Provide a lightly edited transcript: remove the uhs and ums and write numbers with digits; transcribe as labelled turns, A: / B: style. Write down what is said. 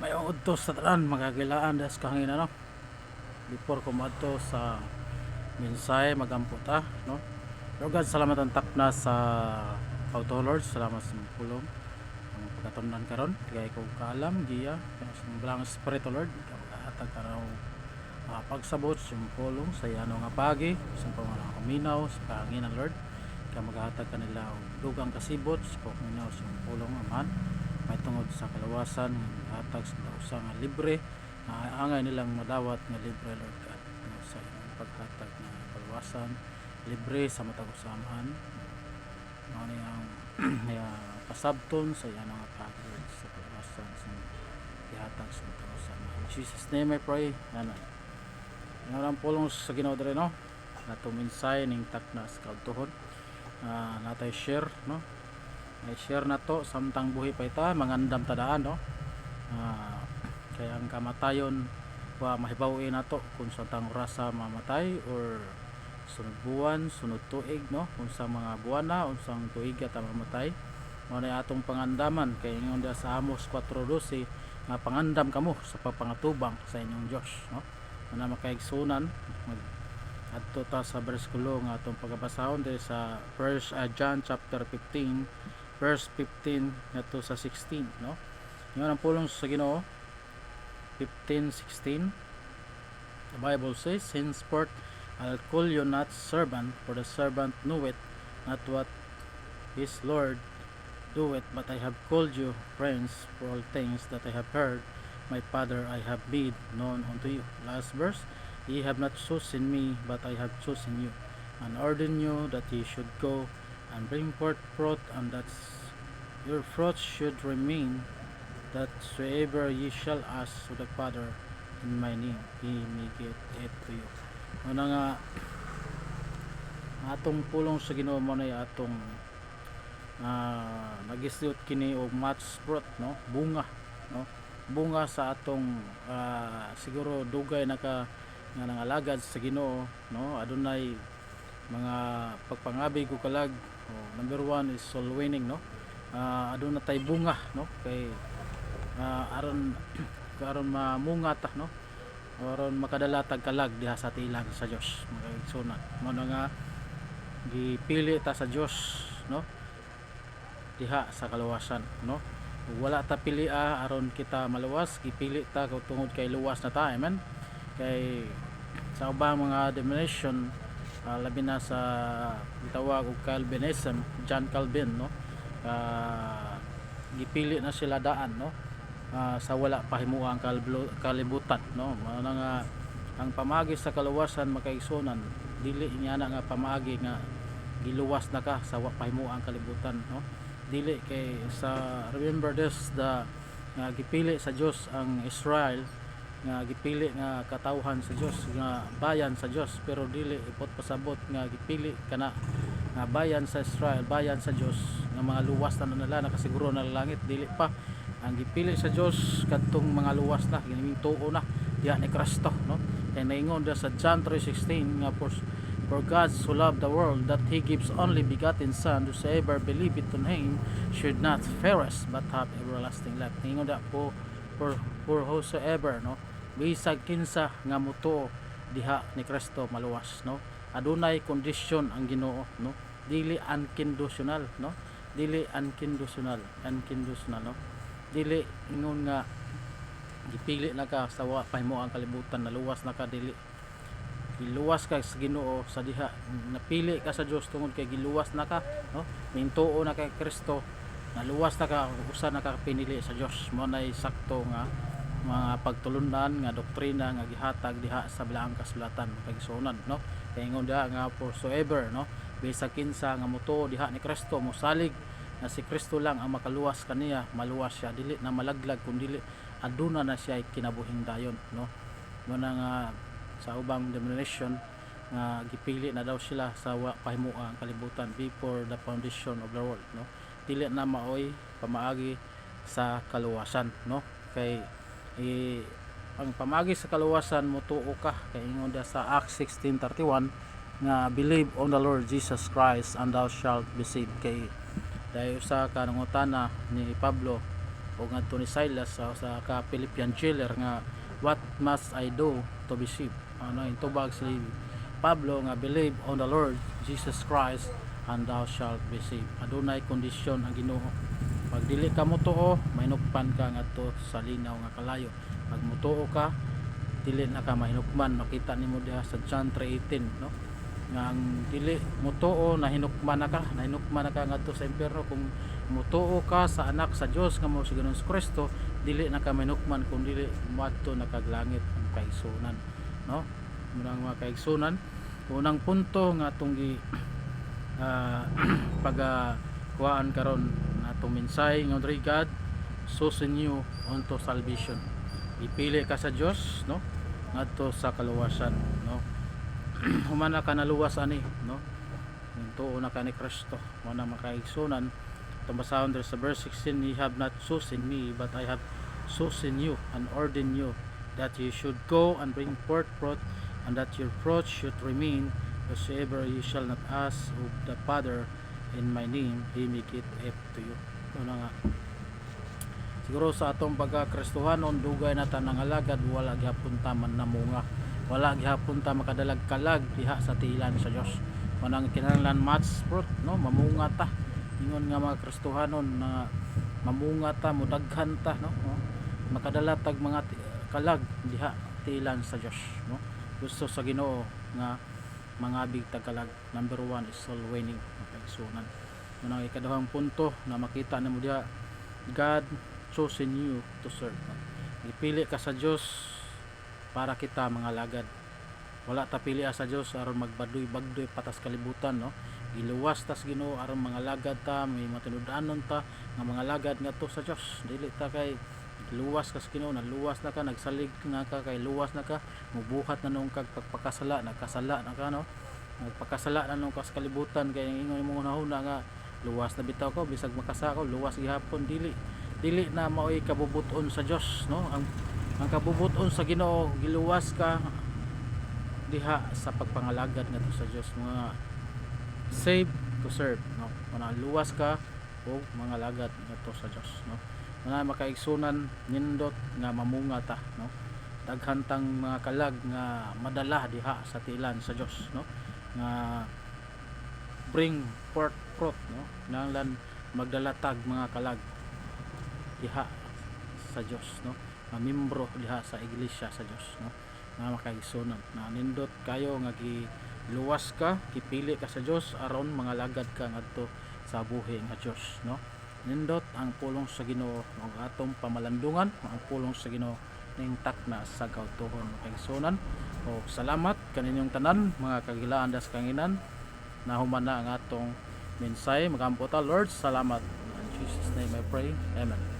A: May udto sa tanan magagilaan das kahangin ano. Before ko madto sa minsay magampo ta no. Lord God, salamat ang takna sa Auto Lord, salamat sa pulong ang pagkatunan karon kay ko kaalam giya sa belang espiritu Lord kagatag karaw pagsabot sa pulong sa yano nga pagi sa mga kuminaw sa kahanginan Lord kay maghatag kanila og dugang kasibot sa kuminaw sa pulong aman may tungod sa kalawasan hatag sa usa nga libre angay nilang madawat nga libre Lord God sa inyong paghatag nga kalawasan libre sa matag usahan mao ni ang pasabton sa iyan nga pagod sa kalawasan sa ihatag sa matag usahan. In Jesus name I pray. Amen. Ang pulong sa Ginoo diri no nato minsay ning takna sa kautuhon natay share no i-share na to samtang buhi pa ita mangandam tadaan no kaya ang kamatayon wa mahibawi na to kung sa tang rasa mamatay or sunod buwan sunod tuig no kung sa mga buwan na unsang tuig at mamatay mao na atong pangandaman kay ingon da sa Amos 4:12 nga pangandam kamo sa papangatubang sa inyong Dios no na makaigsunan adto ta sa bersikulo nga atong pagabasahon diri sa John chapter 15 verse 15 ngadto sa 16 no. Ingon ang pulong sa Ginoo 15:16. The Bible says, henceforth I'll call you not servant, for the servant knoweth not what his Lord doeth, but I have called you friends, for all things that I have heard my Father I have made known unto you. Last verse, ye have not chosen me, but I have chosen you, and ordained you that ye should go and bring forth fruit, and that your fruit should remain, that whatsoever ye shall ask of the Father in my name, He may give it to you. Ano nga atong pulong sa Ginoo mo na atong nagisuot kini og match fruit no, bunga no, bunga sa atong siguro dugay naka nga nangalagad sa Ginoo no, adunay mga pagpangabi ko kalag. Number 1 is soul winning no, aduna tay bunga no kay aron mamunga ta no, aron makadala tag kalag diha sa tilang sa Dios mga igsoon mo nga gipili ta sa Dios no diha sa kalawasan no. Wala ta pilia aron kita maluwas, gipili ta tungod kay luwas na ta. Amen. Kay sa ubang mga denomination labi na sa gitawag og Calvinism, John Calvin no, gipili na sila daan no sa wala pahimuang kalibutan no. Mao nga ang pamagi sa kaluwasan makaigsunan dili niya na nga pamagi nga giluwas na ka sa wala pahimuang kalibutan no. Dili kay sa remember this nga gipili sa Dios ang Israel nga gipili nga katawhan sa Dios nga bayan sa Dios, pero dili ipot pasabot nga gipili kana nga bayan sa Israel, bayan sa Dios nga mga luwas na nila nakasiguro na langit. Dili pa ang gipili sa Dios kadtong mga luwas na gining tuo na diha ni Kristo no. Kay naingon sa John 3:16 nga for God so loved the world that He gives only begotten Son, whosoever believeth on Him should not perish but have everlasting life. Naingon da for whosoever no, bisag kinsa nga mutuo diha ni Kristo maluwas no. Adunay kondisyon ang Ginoo no, dili unconditional no, dili unconditional no, dili ingon nga gipili na ka sa pahimuang kalibutan na luwas na ka, dili giluwas ka sa Ginoo sa diha napili ka sa Dios tungod kay giluwas na ka no, mintuo na kay Kristo naluwas na ka, usa na ka pinili sa Dios. Mo nay sakto nga mga pagtulunan nga doktrina nga gihatag diha sa bilaang kasulatan pagsunan no. Kay ingon diha nga whatsoever no, bisag kinsa nga mutuo diha ni Kristo mosalig na si Kristo lang ang makaluwas kaniya, maluwas siya, dili na malaglag kundi aduna na siya kinabuhing dayon no. Mo na nga sa ubang denomination nga gipili na daw sila sa pahimuang kalibutan before the foundation of the world no, dili na maoy pamaagi sa kaluwasan no. Kay ang pamaagi sa kaluwasan mutuo ka kay ingon sa Acts 16:31 nga believe on the Lord Jesus Christ and thou shalt be saved. Kay dahil sa kanungutana ni Pablo o ngadto ni Silas sa ka Philippian jailer nga what must I do to be saved. Ano intubag si Pablo nga believe on the Lord Jesus Christ and thou shalt be saved. Adunay kondisyon ang Ginoo. Pag dili ka mutuo, mahinukpan ka ngadto sa linaw nga kalayo. Pag mutuo ka, dili na ka mahinukman. Makita nimo diha sa John 3:18, no? Nga ang dili mutuo nahinukman na ka ngadto sa impierno. Kung mutuo ka sa anak sa Dios nga mao si Ginoong Kristo, dili na ka mahinukman kun dili moadto na kag langit ang kaigsunan, no? Munang mga kaigsunan, unang punto nga atong gi kuhaan karon natong minsay nga God chosen you unto salvation. Ipili ka sa Dios, no? Ngadto sa kaluwasan, no? Humana ka naluwas ani, no? Tuo na ka ni Kristo. Wala makaigsunan. Tumbasahon there sa verse 16, ye have not chosen me, but I have chosen you and ordained you that you should go and bring forth fruit, and that your fruit should remain, whatsoever you shall not ask of the Father in my name, he make it up to you. Ano nga, siguro sa atong pagka-Kristohanon, dugay na ta nangalagad, wala gihapon ta man namunga, wala gihapon ta makadalag kalag diha sa tiilan sa Dios. Manang kinahanglan much fruit, no? Mamunga ta. Ingon nga mga Kristohanon na mamunga ta, mudaghan ta, no? Makadala tag mga kalag diha tiilan sa Dios, no? Gusto sa Ginoo nga mangabig tag kalag. Number 1 is soul winning, makaigsunan. Manang ikaduhang punto na makita nimo diha, God chosen you to serve. Ipili ka sa Dios para kita mga lagad. Wala ta pili sa Dios aron magbadoy-bagdoy patas kalibutan, no? Iluwas tas Ginoo aron mga lagad ta, may matinud-anon ta nga mga lagad ngadto sa Dios. Dili ta kay luwas kas Ginoo, naluwas na ka, nagsalig na ka, kay luwas na ka, mubuhat na nung kag pagpakasala, nagkasala na ka, no? Nagpakasala na nung kas kalibutan, kay ingon mo hunahuna nga luwas na bitaw ko, bisag makasa ko, luwas gihapon. Dili na maoy kabubuton sa Dios, no? Ang kabubuton sa Ginoo, giluwas ka diha sa pagpangalagad ngadto sa Dios, mga save to serve, no? Kuna luwas ka o mga lagad ngadto sa Dios, no? Mga makaigsunan nindot nga mamunga ta, no? Daghantang mga kalag nga madala diha sa tilan sa Dios, no? Nga bring forth fruit, no? Nanglan magdalatag mga kalag diha sa Dios, no? Mga membro diha sa iglesia sa Dios, no? Nga makaigsunan na nindot kayo nga giluwas ka, gipili ka sa Dios aron mga lagad ka ngadto sa buhi nga Dios, no? Nindot ang pulong sa Ginoo ang atong pamalandungan, ang pulong sa Ginoo ning takna sa kautuhon kaigsunan. O salamat kaninyong tanan mga kagilaan das kanginan na humana ang atong mensahe. Magampo ta Lord, salamat. In Jesus name I pray, amen.